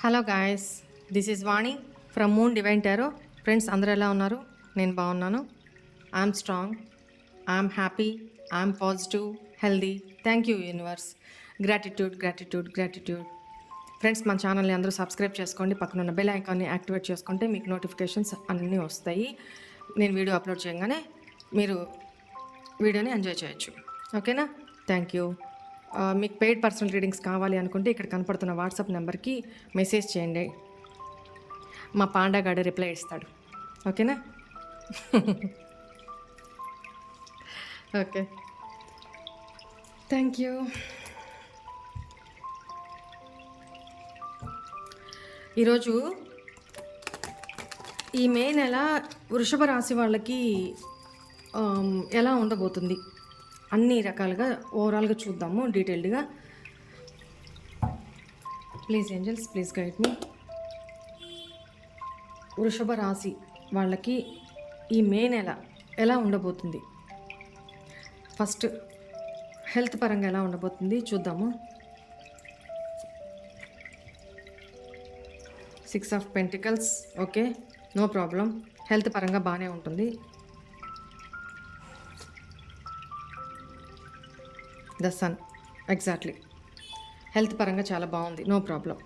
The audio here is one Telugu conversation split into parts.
Hello guys, this is Vani from moon divine tarot. Friends అందరూ ఎలా ఉన్నారు? నేను బాగున్నాను. I'm strong, I'm happy, I'm positive, healthy. Thank you universe. Gratitude gratitude gratitude. Friends మన ఛానల్ని అందరూ సబ్స్క్రైబ్ చేసుకోండి. పక్కనున్న బెల్ ఐకాన్ని యాక్టివేట్ చేసుకుంటే మీకు నోటిఫికేషన్స్ అన్నీ వస్తాయి. నేను వీడియో అప్లోడ్ చేయగానే మీరు వీడియోని ఎంజాయ్ చేయొచ్చు. ఓకేనా? Thank you. మీకు పెయిడ్ పర్సనల్ రీడింగ్స్ కావాలి అనుకుంటే ఇక్కడ కనపడుతున్న వాట్సాప్ నెంబర్కి మెసేజ్ చేయండి. మా పాండాగాడు రిప్లై ఇస్తాడు. ఓకేనా? Okay, thank you. ఈరోజు ఈ మే నెల వృషభ రాశి వాళ్ళకి ఎలా ఉండబోతుంది అన్ని రకాలుగా ఓవరాల్గా చూద్దాము డీటెయిల్డ్గా. ప్లీజ్ ఏంజల్స్, ప్లీజ్ గైడ్ మీ. వృషభ రాశి వాళ్ళకి ఈ మే నెల ఎలా ఉండబోతుంది? ఫస్ట్ హెల్త్ పరంగా ఎలా ఉండబోతుంది చూద్దాము. 6 of pentacles. Okay, no problem. Health పరంగా బాగానే ఉంటుంది. The sun, exactly. హెల్త్ పరంగా చాలా బాగుంది, నో ప్రాబ్లం.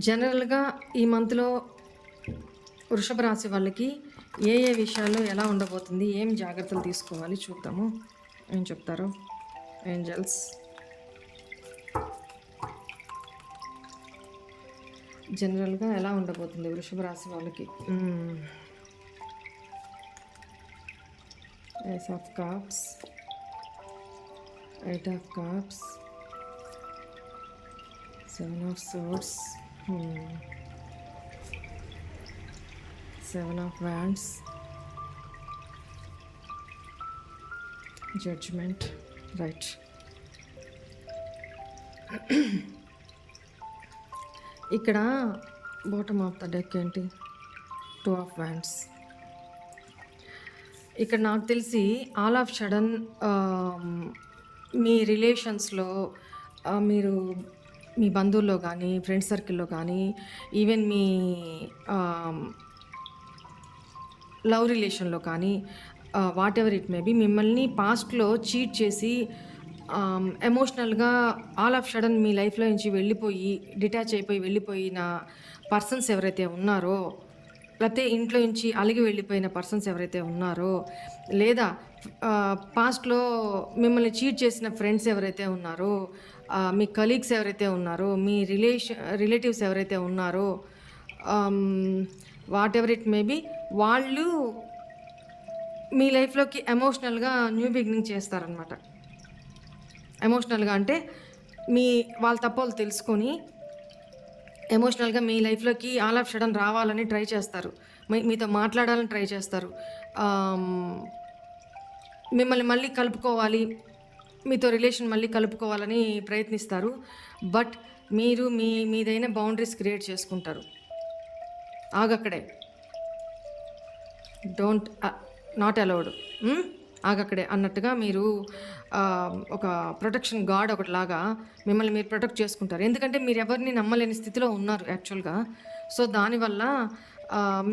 జనరల్గా ఈ మంత్లో వృషభ రాశి వాళ్ళకి ఏ ఏ విషయాల్లో ఎలా ఉండబోతుంది, ఏం జాగ్రత్తలు తీసుకోవాలి చూద్దాము. ఏం చెప్తారు ఏంజల్స్? జనరల్గా ఎలా ఉండబోతుంది వృషభ రాశి వాళ్ళకి? Ace of Cups, 8 of Cups, 7 of Swords, 7 of Wands, Judgment, right. ఇక్కడ బాటమ్ ఆఫ్ ద డెక్ ఏంటి? 2 of Wands. ఇక్కడ నాకు తెలిసి ఆల్ ఆఫ్ సడన్ మీ రిలేషన్స్లో మీరు మీ బంధువుల్లో కానీ ఫ్రెండ్ సర్కిల్లో కానీ ఈవెన్ మీ లవ్ రిలేషన్లో కానీ whatever it may be మిమ్మల్ని పాస్ట్లో చీట్ చేసి ఎమోషనల్గా ఆల్ ఆఫ్ సడన్ మీ లైఫ్లో నుంచి వెళ్ళిపోయి డిటాచ్ అయిపోయి వెళ్ళిపోయిన పర్సన్స్ ఎవరైతే ఉన్నారో, లేకపోతే ఇంట్లో నుంచి అలిగి వెళ్ళిపోయిన పర్సన్స్ ఎవరైతే ఉన్నారో, లేదా పాస్ట్లో మిమ్మల్ని చీట్ చేసిన ఫ్రెండ్స్ ఎవరైతే ఉన్నారో, మీ కలీగ్స్ ఎవరైతే ఉన్నారో, మీ రిలేటివ్స్ ఎవరైతే ఉన్నారో, what ever it may be, వాళ్ళు మీ లైఫ్లోకి ఎమోషనల్గా న్యూ బిగినింగ్ చేస్తారనమాట. ఎమోషనల్గా అంటే వాళ్ళ తప్పులు తెలుసుకొని ఎమోషనల్గా మీ లైఫ్లోకి ఆల్ ఆఫ్ సడన్ రావాలని ట్రై చేస్తారు, మీతో మాట్లాడాలని ట్రై చేస్తారు, మిమ్మల్ని మళ్ళీ కలుపుకోవాలి, మీతో రిలేషన్ మళ్ళీ కలుపుకోవాలని ప్రయత్నిస్తారు. బట్ మీరు మీదైన బౌండరీస్ క్రియేట్ చేసుకుంటారు. ఆగక్కడే, డోంట్, నాట్ అలౌడ్, ఆగక్కడే అన్నట్టుగా మీరు ఒక ప్రొటెక్షన్ గార్డ్ ఒకటిలాగా మిమ్మల్ని మీరు ప్రొటెక్ట్ చేసుకుంటారు. ఎందుకంటే మీరు ఎవరిని నమ్మలేని స్థితిలో ఉన్నారు యాక్చువల్గా. సో దానివల్ల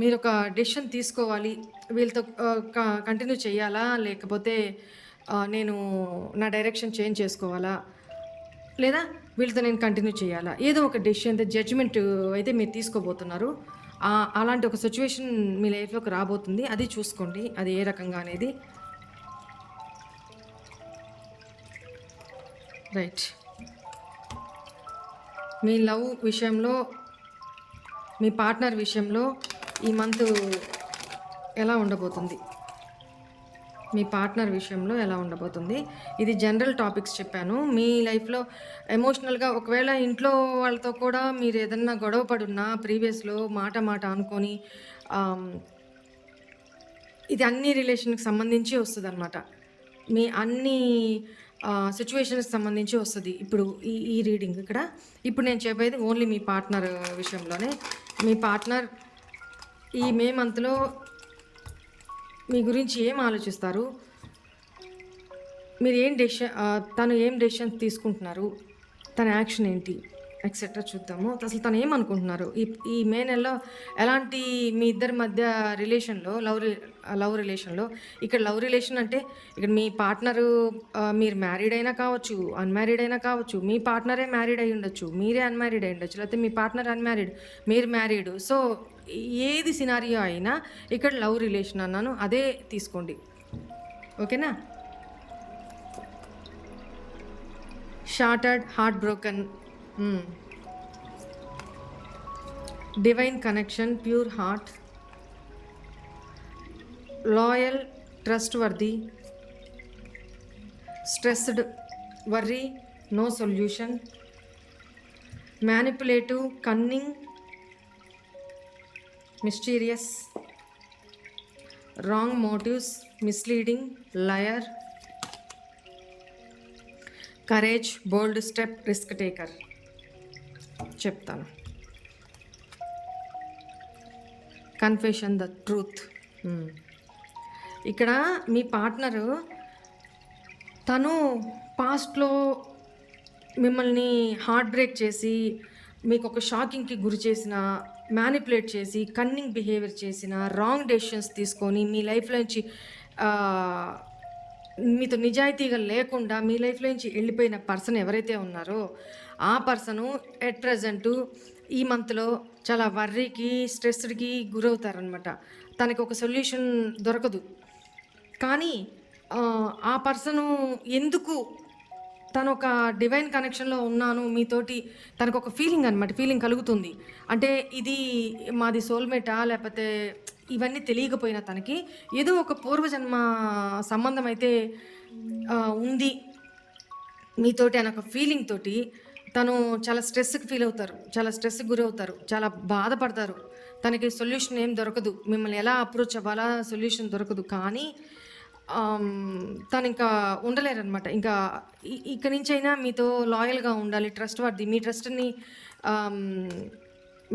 మీరు ఒక డెసిషన్ తీసుకోవాలి, వీళ్ళతో కంటిన్యూ చేయాలా లేకపోతే నేను నా డైరెక్షన్ చేంజ్ చేసుకోవాలా, లేదా వీళ్ళతో నేను కంటిన్యూ చేయాలా, ఏదో ఒక డెసిషన్, జడ్జిమెంట్ అయితే మీరు తీసుకోబోతున్నారు. అలాంటి ఒక సిచ్యువేషన్ మీ లైఫ్లోకి రాబోతుంది. అది చూసుకోండి, అది ఏ రకంగా అనేది. రైట్. మీ లవ్ విషయంలో, మీ పార్ట్నర్ విషయంలో ఈ మంత్ ఎలా ఉండబోతుంది? మీ పార్ట్నర్ విషయంలో ఎలా ఉండబోతుంది? ఇది జనరల్ టాపిక్స్ చెప్పాను. మీ లైఫ్లో ఎమోషనల్గా ఒకవేళ ఇంట్లో వాళ్ళతో కూడా మీరు ఏదన్నా గొడవ పడున్నా ప్రీవియస్లో మాట అనుకొని, ఇది అన్ని రిలేషన్కి సంబంధించి వస్తుంది అనమాట. మీ అన్ని సిచ్యువేషన్కి సంబంధించి వస్తుంది. ఇప్పుడు ఈ రీడింగ్ ఇక్కడ ఇప్పుడు నేను చెప్పేది ఓన్లీ మీ పార్ట్నర్ విషయంలోనే. మీ పార్ట్నర్ ఈ మే మంత్లో మీ గురించి ఏం ఆలోచిస్తారు, మీరు ఏం డెసిషన్ తను ఏం డెసిషన్ తీసుకుంటున్నారు, తన యాక్షన్ ఏంటి ఎక్సెట్రా చూద్దాము. అసలు తను ఏమనుకుంటున్నారు ఈ ఈ మే నెలలో, ఎలాంటి మీ ఇద్దరి మధ్య రిలేషన్లో, లవ్ రిలేషన్లో. ఇక్కడ లవ్ రిలేషన్ అంటే ఇక్కడ మీ పార్ట్నరు మీరు మ్యారీడ్ అయినా కావచ్చు, అన్మ్యారీడ్ అయినా కావచ్చు, మీ పార్ట్నరే మ్యారీడ్ అయి ఉండొచ్చు, మీరే అన్మ్యారీడ్ అయి ఉండొచ్చు, లేకపోతే మీ పార్ట్నర్ అన్మ్యారీడ్, మీరు మ్యారీడ్. సో ఏది సినారియో అయినా ఇక్కడ లవ్ రిలేషన్ అన్నాను, అదే తీసుకోండి. ఓకేనా? Shattered, heart broken, divine connection, pure heart, loyal, trustworthy, stressed, worry, no solution, manipulative, cunning, mysterious, wrong motives, misleading, liar, courage, bold step, risk taker. చెప్తాను. Confession the truth. ఇక్కడ మీ పార్ట్నరు తను పాస్ట్లో మిమ్మల్ని హార్ట్ బ్రేక్ చేసి, మీకు ఒక షాకింగ్కి గురి చేసిన, మ్యానిపులేట్ చేసి, కన్నింగ్ బిహేవియర్ చేసిన, రాంగ్ డెసిషన్స్ తీసుకొని మీ లైఫ్లో నుంచి మీతో నిజాయితీగా లేకుండా మీ లైఫ్లో నుంచి వెళ్ళిపోయిన పర్సన్ ఎవరైతే ఉన్నారో ఆ పర్సను ఎట్ ప్రజెంటు ఈ మంత్లో చాలా వర్రీకి, స్ట్రెస్డ్కి గురవుతారనమాట. తనకి ఒక సొల్యూషన్ దొరకదు. కానీ ఆ పర్సను ఎందుకు తను ఒక డివైన్ కనెక్షన్లో ఉన్నాను మీతోటి, తనకు ఒక ఫీలింగ్ అనమాట, ఫీలింగ్ కలుగుతుంది. అంటే ఇది మాది సోల్మేటా, లేకపోతే ఇవన్నీ తెలియకపోయినా తనకి ఏదో ఒక పూర్వజన్మ సంబంధం అయితే ఉంది మీతోటి అనే ఒక ఫీలింగ్ తోటి తను చాలా స్ట్రెస్కి ఫీల్ అవుతారు, చాలా స్ట్రెస్కి గురవుతారు, చాలా బాధపడతారు. తనకి సొల్యూషన్ ఏం దొరకదు, మిమ్మల్ని ఎలా అప్రోచ్ అవ్వాలా సొల్యూషన్ దొరకదు. కానీ తను ఇంకా ఉండలేరనమాట. ఇంకా ఇక్కడి నుంచి అయినా మీతో లాయల్గా ఉండాలి, ట్రస్ట్ వర్ది,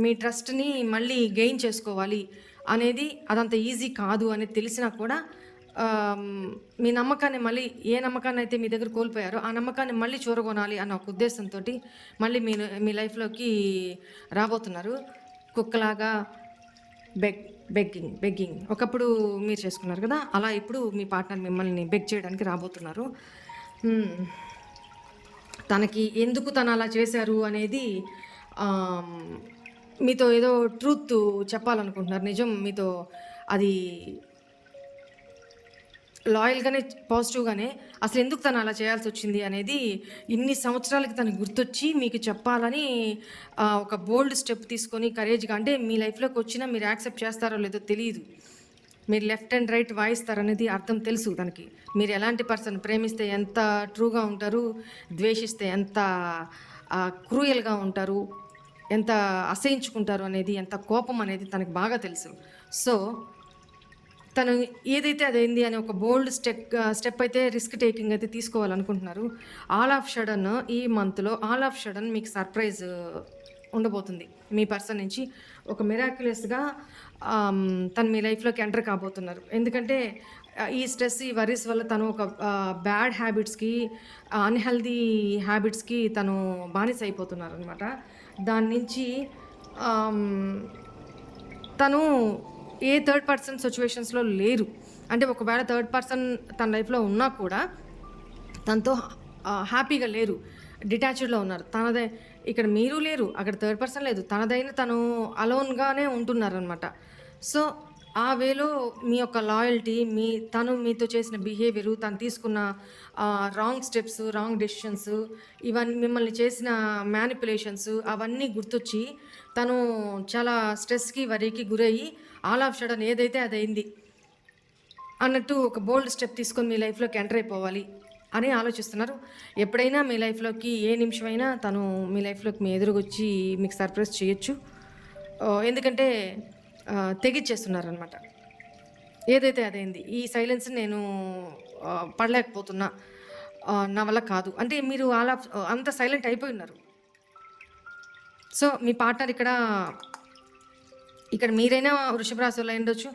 మీ ట్రస్ట్ని మళ్ళీ గెయిన్ చేసుకోవాలి అనేది అదంత ఈజీ కాదు అనేది తెలిసినా కూడా మీ నమ్మకాన్ని మళ్ళీ, ఏ నమ్మకాన్ని అయితే మీ దగ్గర కోల్పోయారో ఆ నమ్మకాన్ని మళ్ళీ చూరగొనాలి అన్న ఒక ఉద్దేశంతో మళ్ళీ మీ లైఫ్లోకి రాబోతున్నారు. కుక్కలాగా బెగ్గింగ్ ఒకప్పుడు మీరు చేసుకున్నారు కదా, అలా ఇప్పుడు మీ పార్ట్నర్ మిమ్మల్ని బెగ్ చేయడానికి రాబోతున్నారు. తనకి ఎందుకు తను అలా చేశారు అనేది మీతో ఏదో ట్రూత్ చెప్పాలనుకుంటున్నారు. నిజం మీతో అది లాయల్గానే, పాజిటివ్గానే అసలు ఎందుకు తను అలా చేయాల్సి వచ్చింది అనేది ఇన్ని సంవత్సరాలకి తనకు గుర్తొచ్చి మీకు చెప్పాలని ఒక బోల్డ్ స్టెప్ తీసుకొని కరేజ్గా, అంటే మీ లైఫ్లోకి వచ్చినా మీరు యాక్సెప్ట్ చేస్తారో లేదో తెలియదు, మీరు లెఫ్ట్ అండ్ రైట్ వాయిస్తారనేది అర్థం తెలుసు తనకి. మీరు ఎలాంటి పర్సన్, ప్రేమిస్తే ఎంత ట్రూగా ఉంటారు, ద్వేషిస్తే ఎంత క్రూయల్గా ఉంటారు, ఎంత అసహించుకుంటారు అనేది, ఎంత కోపం అనేది తనకు బాగా తెలుసు. సో తను ఏదైతే అదైంది అని ఒక బోల్డ్ స్టెప్ అయితే, రిస్క్ టేకింగ్ అయితే తీసుకోవాలనుకుంటున్నారు. ఆల్ ఆఫ్ సడన్ ఈ మంత్లో మీకు సర్ప్రైజ్ ఉండబోతుంది మీ పర్సన్ నుంచి. ఒక మిరాక్యులస్గా తను మీ లైఫ్లోకి ఎంటర్ కాబోతున్నారు. ఎందుకంటే ఈ స్ట్రెస్, ఈ వరీస్ వల్ల తను ఒక బ్యాడ్ హ్యాబిట్స్కి, అన్హెల్దీ హ్యాబిట్స్కి తను బానిస అయిపోతున్నారు అనమాట. దాని నుంచి తను ఏ థర్డ్ పర్సన్ సిచ్యువేషన్స్లో లేరు. అంటే ఒకవేళ థర్డ్ పర్సన్ తన లైఫ్లో ఉన్నా కూడా తనతో హ్యాపీగా లేరు, డిటాచ్డ్లో ఉన్నారు. తనదే ఇక్కడ మీరు లేరు, అక్కడ థర్డ్ పర్సన్ లేదు, తనదైన తను అలోన్గానే ఉంటున్నారనమాట. సో ఆ వేలో మీ యొక్క లాయల్టీ, తను మీతో చేసిన బిహేవియరు, తను తీసుకున్న రాంగ్ స్టెప్స్, రాంగ్ డెసిషన్స్, ఇవన్నీ మిమ్మల్ని చేసిన మ్యానిపులేషన్స్ అవన్నీ గుర్తొచ్చి తను చాలా స్ట్రెస్కి, వరీకి గురయ్యి ఆల్ ఆఫ్ సడన్ ఏదైతే అదైంది అన్నట్టు ఒక బోల్డ్ స్టెప్ తీసుకొని మీ లైఫ్లోకి ఎంటర్ అయిపోవాలి అని ఆలోచిస్తున్నారు. ఎప్పుడైనా మీ లైఫ్లోకి, ఏ నిమిషమైనా తను మీ లైఫ్లోకి మీ ఎదురుగొచ్చి మీకు సర్ప్రైజ్ చేయొచ్చు. ఎందుకంటే తెగిచ్చేస్తున్నారనమాట. ఏదైతే అదైంది, ఈ సైలెన్స్ నేను పడలేకపోతున్నా, నా వల్ల కాదు అంటే మీరు అంత సైలెంట్ అయిపోయి ఉన్నారు. సో మీ పార్ట్నర్ ఇక్కడ మీరైనా వృషభ రాశి వాళ్ళు అయి ఉండొచ్చు,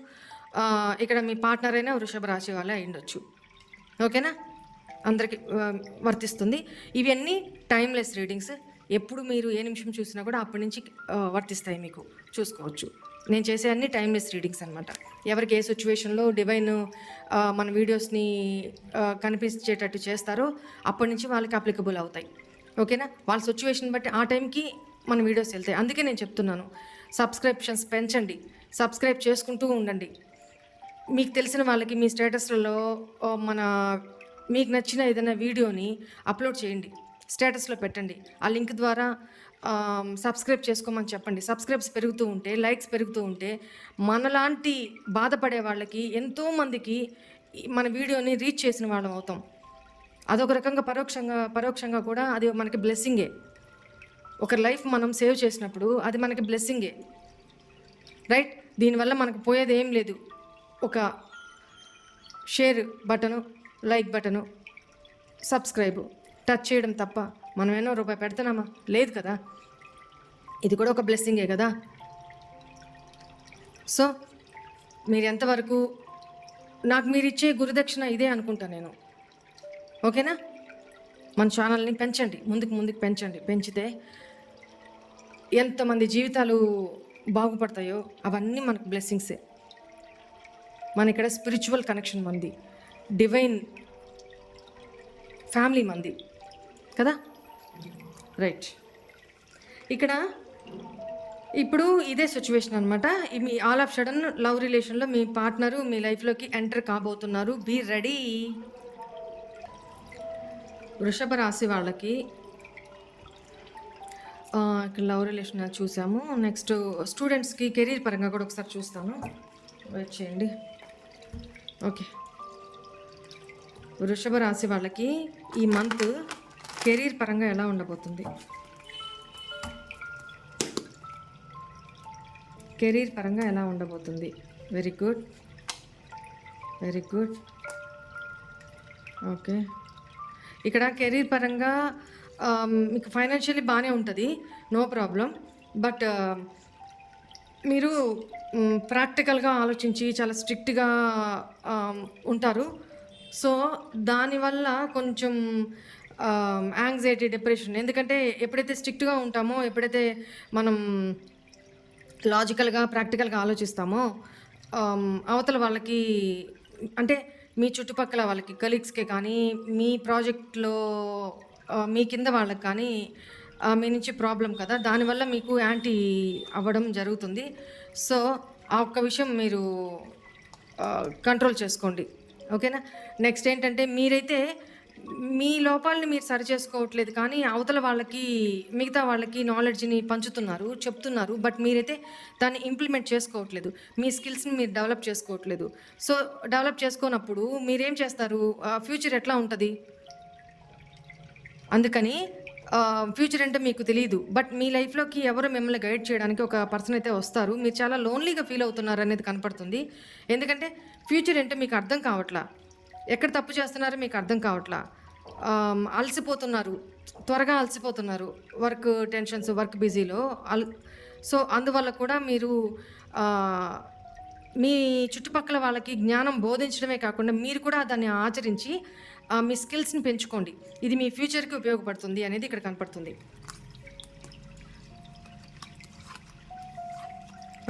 ఇక్కడ మీ పార్ట్నర్ అయినా వృషభ రాశి వాళ్ళే అయి ఉండొచ్చు. ఓకేనా? అందరికి వర్తిస్తుంది. ఇవన్నీ టైమ్లెస్ రీడింగ్స్. ఎప్పుడు మీరు ఏ నిమిషం చూసినా కూడా అప్పటి నుంచి వర్తిస్తాయి, మీకు చూసుకోవచ్చు. నేను చేసే అన్ని టైమ్లెస్ రీడింగ్స్ అనమాట. ఎవరికి ఏ సిచ్యువేషన్లో డివైన్ మన వీడియోస్ని కనిపించేటట్టు చేస్తారో అప్పటి నుంచి వాళ్ళకి అప్లికబుల్ అవుతాయి. ఓకేనా? వాళ్ళ సిచ్యువేషన్ బట్టి ఆ టైంకి మన వీడియోస్ వెళ్తాయి. అందుకే నేను చెప్తున్నాను, సబ్స్క్రిప్షన్స్ పెంచండి, సబ్స్క్రైబ్ చేసుకుంటూ ఉండండి. మీకు తెలిసిన వాళ్ళకి మీ స్టేటస్లలో మీకు నచ్చిన ఏదైనా వీడియోని అప్లోడ్ చేయండి, స్టేటస్లో పెట్టండి. ఆ లింక్ ద్వారా సబ్స్క్రైబ్ చేసుకోమని చెప్పండి. సబ్స్క్రైబ్స్ పెరుగుతూ ఉంటే, లైక్స్ పెరుగుతూ ఉంటే మనలాంటి బాధపడే వాళ్ళకి, ఎంతోమందికి మన వీడియోని రీచ్ చేసిన వాళ్ళం అవుతాం. అదొక రకంగా పరోక్షంగా కూడా అది మనకి బ్లెస్సింగే. ఒకరి లైఫ్ మనం సేవ్ చేసినప్పుడు అది మనకి బ్లెస్సింగే, రైట్? దీనివల్ల మనకు పోయేది ఏం లేదు. ఒక share button, like button, subscribe touch చేయడం తప్ప మనం ఏమో రూపాయి పెడుతున్నామా? లేదు కదా. ఇది కూడా ఒక బ్లెస్సింగే కదా. సో మీరు ఎంతవరకు నాకు మీరు ఇచ్చే గురుదక్షిణ ఇదే అనుకుంటా నేను. ఓకేనా? మన ఛానల్ని పెంచండి, ముందుకు పెంచండి. పెంచితే ఎంతమంది జీవితాలు బాగుపడతాయో అవన్నీ మనకు బ్లెస్సింగ్సే. మన ఇక్కడ స్పిరిచువల్ కనెక్షన్ మంది, డివైన్ ఫ్యామిలీ మంది కదా, రైట్? ఇక్కడ ఇప్పుడు ఇదే సిచ్యువేషన్ అనమాట. మీ ఆల్ ఆఫ్ సడన్ లవ్ రిలేషన్లో మీ పార్ట్నరు మీ లైఫ్లోకి ఎంటర్ కాబోతున్నారు. Be ready. వృషభ రాశి వాళ్ళకి ఇక్కడ లవ్ రిలేషన్ చూసాము. నెక్స్ట్ స్టూడెంట్స్కి కెరీర్ పరంగా కూడా ఒకసారి చూస్తాను, వెయిట్ చేయండి. ఓకే, వృషభ రాశి వాళ్ళకి ఈ మంత్ కెరీర్ పరంగా ఎలా ఉండబోతుంది? కెరీర్ పరంగా ఎలా ఉండబోతుంది? Very good, very good. Okay, ఇక్కడ కెరీర్ పరంగా మీకు ఫైనాన్షియల్లీ బాగానే ఉంటుంది, నో ప్రాబ్లం. బట్ మీరు ప్రాక్టికల్గా ఆలోచించి చాలా స్ట్రిక్ట్గా ఉంటారు. సో దానివల్ల కొంచెం యాంగ్జైటీ, డిప్రెషన్. ఎందుకంటే ఎప్పుడైతే స్ట్రిక్ట్గా ఉంటామో, ఎప్పుడైతే మనం లాజికల్గా ప్రాక్టికల్గా ఆలోచిస్తామో అవతల వాళ్ళకి, అంటే మీ చుట్టుపక్కల వాళ్ళకి, కలీగ్స్కే కానీ, మీ ప్రాజెక్ట్లో మీ కింద వాళ్ళకి కానీ మీ నుంచి ప్రాబ్లం కదా, దానివల్ల మీకు యాంటీ అవ్వడం జరుగుతుంది. సో ఆ ఒక్క విషయం మీరు కంట్రోల్ చేసుకోండి, ఓకేనా? నెక్స్ట్ ఏంటంటే, మీరైతే మీ లోపాలని మీరు సరి చేసుకోవట్లేదు, కానీ అవతల వాళ్ళకి, మిగతా వాళ్ళకి నాలెడ్జ్ని పంచుతున్నారు, చెప్తున్నారు. బట్ మీరైతే దాన్ని ఇంప్లిమెంట్ చేసుకోవట్లేదు, మీ స్కిల్స్ని మీరు డెవలప్ చేసుకోవట్లేదు. సో డెవలప్ చేసుకోనప్పుడు మీరేం చేస్తారు? ఫ్యూచర్ ఎట్లా ఉంటుంది? అందుకని ఫ్యూచర్ అంటే మీకు తెలియదు, బట్ మీ లైఫ్లోకి ఎవరు మిమ్మల్ని గైడ్ చేయడానికి ఒక పర్సన్ అయితే వస్తారు. మీరు చాలా లోన్లీగా ఫీల్ అవుతున్నారు అనేది కనపడుతుంది. ఎందుకంటే ఫ్యూచర్ అంటే మీకు అర్థం కావట్లా, ఎక్కడ తప్పు చేస్తున్నారో మీకు అర్థం కావట్లా, అలసిపోతున్నారు, త్వరగా అలసిపోతున్నారు వర్క్ టెన్షన్స్, వర్క్ బిజీలో. సో అందువల్ల కూడా మీరు మీ చుట్టుపక్కల వాళ్ళకి జ్ఞానం బోధించడమే కాకుండా మీరు కూడా దాన్ని ఆచరించి మీ స్కిల్స్ని పెంచుకోండి. ఇది మీ ఫ్యూచర్కి ఉపయోగపడుతుంది అనేది ఇక్కడ కనపడుతుంది,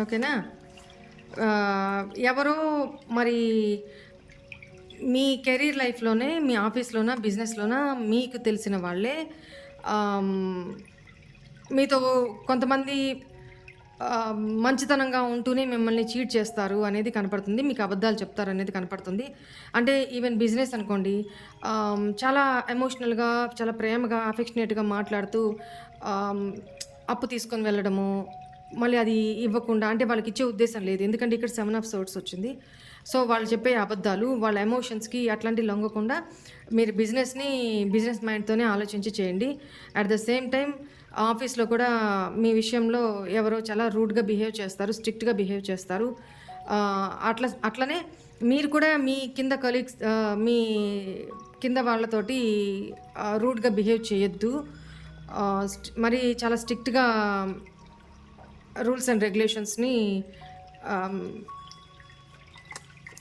ఓకేనా? ఎవరో మరి మీ కెరీర్ లైఫ్లోనే, మీ ఆఫీస్లోనా, బిజినెస్లోనా మీకు తెలిసిన వాళ్ళే మీతో కొంతమంది మంచితనంగా ఉంటూనే మిమ్మల్ని చీట్ చేస్తారు అనేది కనపడుతుంది, మీకు అబద్ధాలు చెప్తారు అనేది కనపడుతుంది. అంటే ఈవెన్ బిజినెస్ అనుకోండి, చాలా ఎమోషనల్గా, చాలా ప్రేమగా, అఫెక్షనేట్గా మాట్లాడుతూ అప్పు తీసుకొని వెళ్ళడము, మళ్ళీ అది ఇవ్వకుండా, అంటే వాళ్ళకి ఇచ్చే ఉద్దేశం లేదు, ఎందుకంటే ఇక్కడ 7 ఆఫ్ సోర్స్ వచ్చింది. సో వాళ్ళు చెప్పే అబద్ధాలు, వాళ్ళ ఎమోషన్స్కి అట్లాంటివి లొంగకుండా మీరు బిజినెస్ మైండ్తోనే ఆలోచించి చేయండి. అట్ ద సేమ్ టైం ఆఫీస్లో కూడా మీ విషయంలో ఎవరో చాలా రూడ్గా బిహేవ్ చేస్తారు, స్ట్రిక్ట్గా బిహేవ్ చేస్తారు. అట్లనే మీరు కూడా మీ కింద కలీగ్స్, మీ కింద వాళ్ళతోటి రూడ్గా బిహేవ్ చేయొద్దు. మరి చాలా స్ట్రిక్ట్గా రూల్స్ అండ్ రెగ్యులేషన్స్ని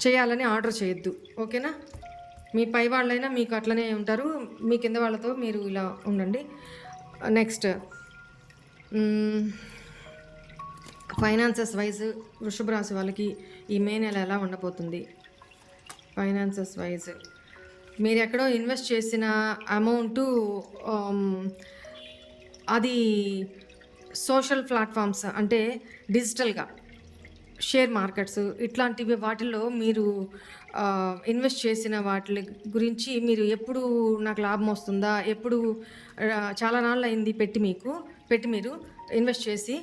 చేయాలని ఆర్డర్ చేయొద్దు, ఓకేనా? మీ పై వాళ్ళైనా మీకు అట్లనే ఉంటారు, మీ కింద వాళ్ళతో మీరు ఇలా ఉండండి. నెక్స్ట్ ఫైనాన్సెస్ వైజ్ వృషభ రాశి వాళ్ళకి ఈ మే నెల ఎలా ఉండబోతుంది? ఫైనాన్సెస్ వైజ్ మీరు ఎక్కడో ఇన్వెస్ట్ చేసిన అమౌంటు అది సోషల్ ప్లాట్ఫామ్స్ అంటే డిజిటల్గా షేర్ మార్కెట్స్ ఇట్లాంటివి వాటిల్లో మీరు ఇన్వెస్ట్ చేసిన వాటి గురించి మీరు ఎప్పుడు నాకు లాభం వస్తుందా, ఎప్పుడు చాలా నాళ్ళు అయింది పెట్టి మీరు ఇన్వెస్ట్ చేసి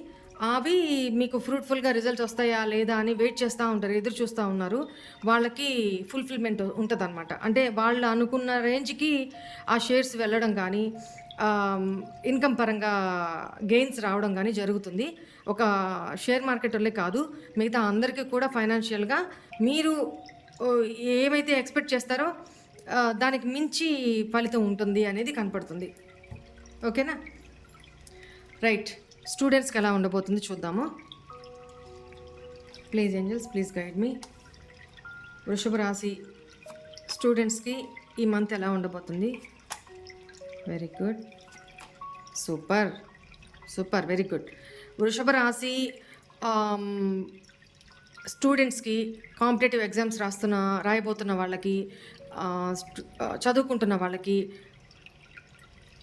అవి మీకు ఫ్రూట్ఫుల్గా రిజల్ట్స్ వస్తాయా లేదా అని వెయిట్ చేస్తూ ఉంటారు, ఎదురు చూస్తూ ఉన్నారు. వాళ్ళకి ఫుల్ఫిల్మెంట్ ఉంటుంది అనమాట. అంటే వాళ్ళు అనుకున్న రేంజ్కి ఆ షేర్స్ వెళ్ళడం కానీ ఇన్కమ్ పరంగా గెయిన్స్ రావడం కానీ జరుగుతుంది. ఒక షేర్ మార్కెట్ వాళ్ళే కాదు, మిగతా అందరికీ కూడా ఫైనాన్షియల్గా మీరు ఏమైతే ఎక్స్పెక్ట్ చేస్తారో దానికి మించి ఫలితం ఉంటుంది అనేది కనపడుతుంది. ఓకేనా? రైట్. స్టూడెంట్స్కి ఎలా ఉండబోతుంది చూద్దాము. ప్లీజ్ ఏంజల్స్, ప్లీజ్ గైడ్ మీ. వృషభ రాశి స్టూడెంట్స్కి ఈ మంత్ ఎలా ఉండబోతుంది? Very good, super super, very good. వృషభ రాశి స్టూడెంట్స్కి కాంపిటేటివ్ ఎగ్జామ్స్ రాయబోతున్న వాళ్ళకి, చదువుకుంటున్న వాళ్ళకి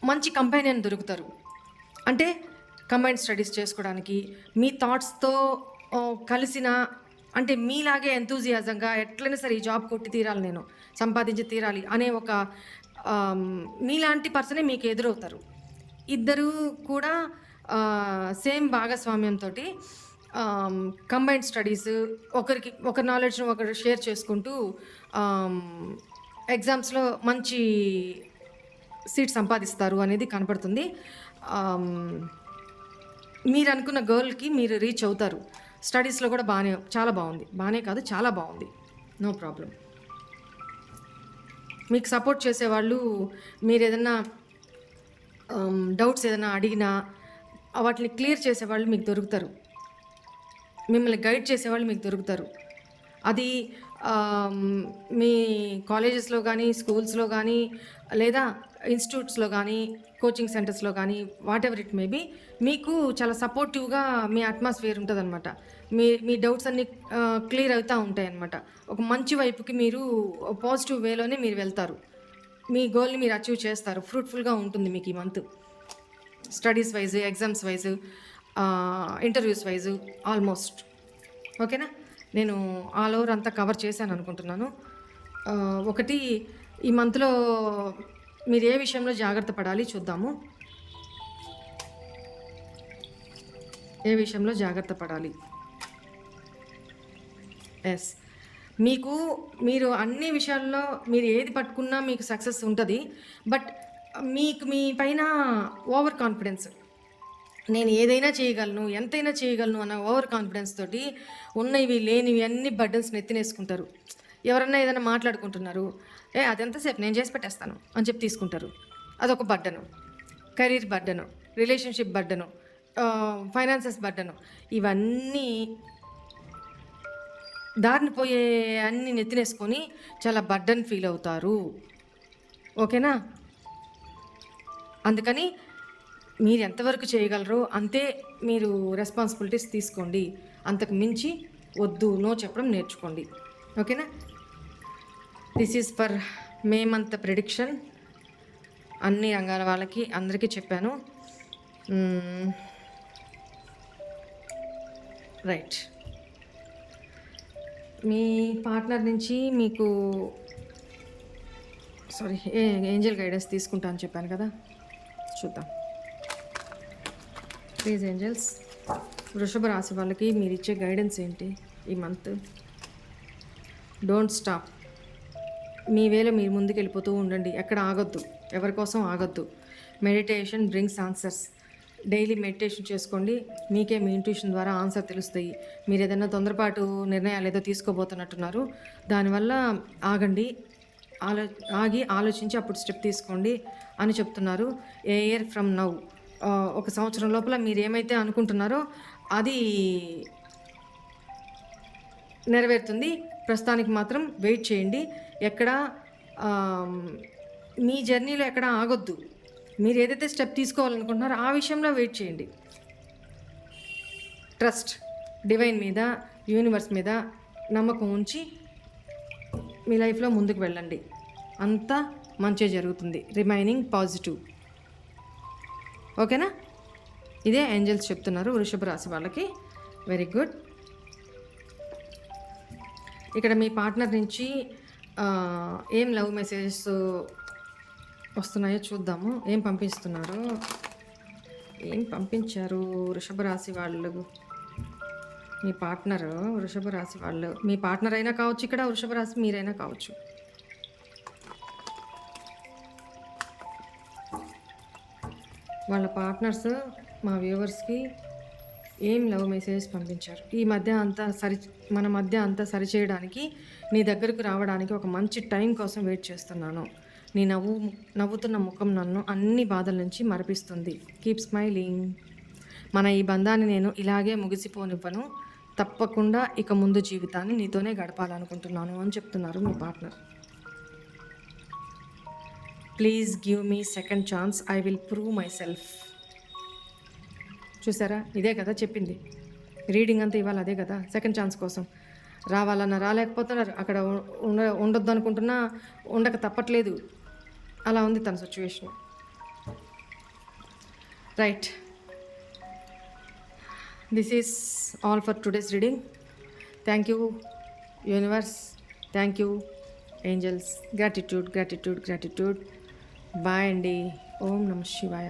మంచి కంపెనీని దొరుకుతారు. అంటే కంబైన్డ్ స్టడీస్ చేసుకోవడానికి మీ థాట్స్తో కలిసిన, అంటే మీలాగే ఎంతూజియాజంగా ఎట్లయినా సరే ఈ జాబ్ కొట్టి తీరాలి, నేను సంపాదించి తీరాలి అనే ఒక మీలాంటి పర్సనే మీకు ఎదురవుతారు. ఇద్దరు కూడా సేమ్ భాగస్వామ్యంతో కంబైన్డ్ స్టడీస్, ఒకరి నాలెడ్జ్ను ఒకరు షేర్ చేసుకుంటూ ఎగ్జామ్స్లో మంచి సీట్ సంపాదిస్తారు అనేది కనపడుతుంది. మీరు అనుకున్న గోల్కి మీరు రీచ్ అవుతారు. స్టడీస్లో కూడా చాలా బాగుంది, బాగానే కాదు చాలా బాగుంది, నో ప్రాబ్లం. మీకు సపోర్ట్ చేసేవాళ్ళు, మీరు ఏదైనా డౌట్స్ ఏదైనా అడిగినా వాటిని క్లియర్ చేసేవాళ్ళు మీకు దొరుకుతారు, మిమ్మల్ని గైడ్ చేసేవాళ్ళు మీకు దొరుకుతారు. అది మీ కాలేజెస్లో కానీ, స్కూల్స్లో కానీ, లేదా ఇన్స్టిట్యూట్స్లో కానీ, కోచింగ్ సెంటర్స్లో కానీ, whatever it may be, మీకు చాలా సపోర్టివ్గా మీ అట్మాస్ఫియర్ ఉంటుంది అనమాట. మీ డౌట్స్ అన్నీ క్లియర్ అవుతూ ఉంటాయి అన్నమాట. ఒక మంచి వైపుకి మీరు పాజిటివ్ వేలోనే మీరు వెళ్తారు, మీ గోల్ని మీరు అచీవ్ చేస్తారు. ఫ్రూట్ఫుల్గా ఉంటుంది మీకు ఈ month, studies wise, exams wise, interviews wise, almost. ఓకేనా? నేను ఆల్ ఓవర్ అంతా కవర్ చేశాను అనుకుంటున్నాను. ఒకటి, ఈ మంత్లో మీరు ఏ విషయంలో జాగ్రత్త పడాలి చూద్దాము. ఏ విషయంలో జాగ్రత్త పడాలి? ఎస్, మీరు అన్ని విషయాల్లో మీరు ఏది పట్టుకున్నా మీకు సక్సెస్ ఉంటుంది. బట్ మీ పైన ఓవర్ కాన్ఫిడెన్స్, నేను ఏదైనా చేయగలను, ఎంతైనా చేయగలను అన్న ఓవర్ కాన్ఫిడెన్స్ తోటి ఉన్నవి లేనివి అన్ని బర్డన్స్ నెత్తినేసుకుంటారు. ఎవరన్నా ఏదైనా మాట్లాడుకుంటున్నారు, అదెంతసేపు నేను చేసి పెట్టేస్తాను అని చెప్పి తీసుకుంటారు. అదొక బర్డను. కెరీర్ బర్డను, రిలేషన్షిప్ బర్డను, ఫైనాన్సెస్ బర్డను, ఇవన్నీ దారిని పోయే అన్ని నెత్తినేసుకొని చాలా బర్డన్ ఫీల్ అవుతారు. ఓకేనా? అందుకని మీరు ఎంతవరకు చేయగలరో అంతే మీరు రెస్పాన్సిబిలిటీస్ తీసుకోండి, అంతకు మించి వద్దు, నో చెప్పడం నేర్చుకోండి. ఓకేనా? This is for May month prediction. అన్ని రంగాల వాళ్ళకి అందరికీ చెప్పాను. రైట్. మీ పార్ట్నర్ నుంచి మీకు ఏంజల్ గైడెన్స్ తీసుకుంటా అని చెప్పాను కదా, చూద్దాం. ప్లీజ్ ఏంజల్స్, వృషభ రాశి వాళ్ళకి మీరు ఇచ్చే గైడెన్స్ ఏంటి ఈ మంత్? డోంట్ స్టాప్, మీ వేలో మీరు ముందుకు వెళ్ళిపోతూ ఉండండి, ఎక్కడ ఆగొద్దు, ఎవరి కోసం ఆగొద్దు. Meditation brings answers. Daily meditation చేసుకోండి, మీకే మీ ఇంట్యూషన్ ద్వారా ఆన్సర్ తెలుస్తాయి. మీరు ఏదైనా తొందరపాటు నిర్ణయాలు ఏదో తీసుకోబోతున్నట్టున్నారు, దానివల్ల ఆగండి, ఆగి ఆలోచించి అప్పుడు స్టెప్ తీసుకోండి అని చెప్తున్నారు. ఏ ఇయర్ ఫ్రమ్ నౌ, 1 సంవత్సరం లోపల మీరు ఏమైతే అనుకుంటున్నారో అది నెరవేరుతుంది. ప్రస్తుతానికి మాత్రం వెయిట్ చేయండి, ఎక్కడ మీ జర్నీలో ఎక్కడ ఆగొద్దు. మీరు ఏదైతే స్టెప్ తీసుకోవాలనుకుంటున్నారో ఆ విషయంలో వెయిట్ చేయండి. ట్రస్ట్ డివైన్ మీద, యూనివర్స్ మీద నమ్మకం ఉంచి మీ లైఫ్లో ముందుకు వెళ్ళండి. అంతా మంచి జరుగుతుంది. Remaining positive. ఓకేనా? ఇదే ఏంజల్స్ చెప్తున్నారు వృషభ రాశి వాళ్ళకి. Very good. ఇక్కడ మీ పార్ట్నర్ నుంచి ఏం లవ్ మెసేజెస్ వస్తున్నాయో చూద్దాము. ఏం పంపించారు వృషభ రాశి వాళ్ళు. మీ పార్ట్నర్ వృషభ రాశి వాళ్ళు, మీ పార్ట్నర్ అయినా కావచ్చు, ఇక్కడ వృషభ రాశి మీరైనా కావచ్చు. వాళ్ళ పార్ట్నర్స్ మా వ్యూవర్స్కి ఏం లవ్ మెసేజెస్ పంపించారు. ఈ మధ్య అంతా మన మధ్య అంతా సరిచేయడానికి, నీ దగ్గరకు రావడానికి ఒక మంచి టైం కోసం వెయిట్ చేస్తున్నాను. నీ నవ్వుతున్న ముఖం నన్ను అన్ని బాధల నుంచి మరపిస్తుంది. Keep smiling. మన ఈ బంధాన్ని నేను ఇలాగే ముగిసిపోనివ్వను. తప్పకుండా ఇక ముందు జీవితాన్ని నీతోనే గడపాలనుకుంటున్నాను అని చెప్తున్నారు మీ partner. Please give me second chance. I will prove myself. చూసారా? ఇదే కదా చెప్పింది. రీడింగ్ అంతా ఇవాళ అదే కదా. సెకండ్ ఛాన్స్ కోసం రావాలన్నా రాలేకపోతున్నారు. అక్కడ ఉండొద్దు అనుకుంటున్నా ఉండక తప్పట్లేదు. అలా ఉంది తన situation. Right. This is all for today's reading. Thank you universe. Thank you angels. Gratitude. Bye అండి. ఓం నమః శివాయ.